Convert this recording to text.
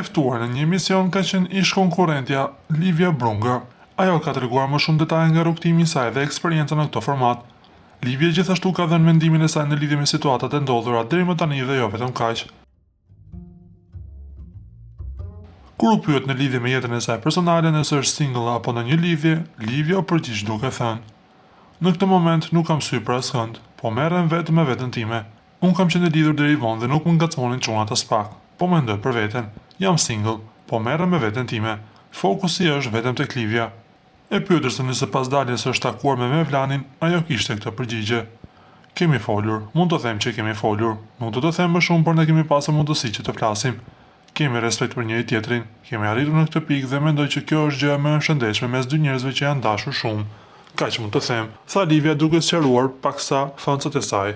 E ftuar në një emision ka qenë ish konkurrentja Livia Brunga. Ajo ka treguar më shumë detaje nga rrugtimi i saj dhe eksperjenca në këtë format. Livia gjithashtu ka dhënë mendimin e saj në lidhje me situatat e ndodhura deri më tani dhe jo vetëm kaq. Kur u pyet në lidhje me jetën e saj personale nëse është single apo në një lidhje, Livia u përgjigj duke thënë: "Në këtë moment nuk kam sy për askënd, po merrem vetë me veten time. Unë kam qenë lidhur deri vonë dhe nuk më ngacmonin çunat as pak. Po mendoj për veten, jam single, po merrem me veten time. Fokusi është vetëm tek Livia." E pyetur se nëse pas daljes është takuar me Mevlanin, ajo kishte këtë përgjigje: "Kemi folur, mund të them që kemi folur. Nuk do të them më shumë, por ne kemi pasur mundësi që të flasim. Kemi respekt për njëri tjetrin, kemi arritur në këtë pikë dhe mendoj që kjo është gjëja më e shëndetshme mes dy njerëzve që janë dashur shumë. Kaq mund të them", tha Livia duke sqaruar paksa thënësat e saj.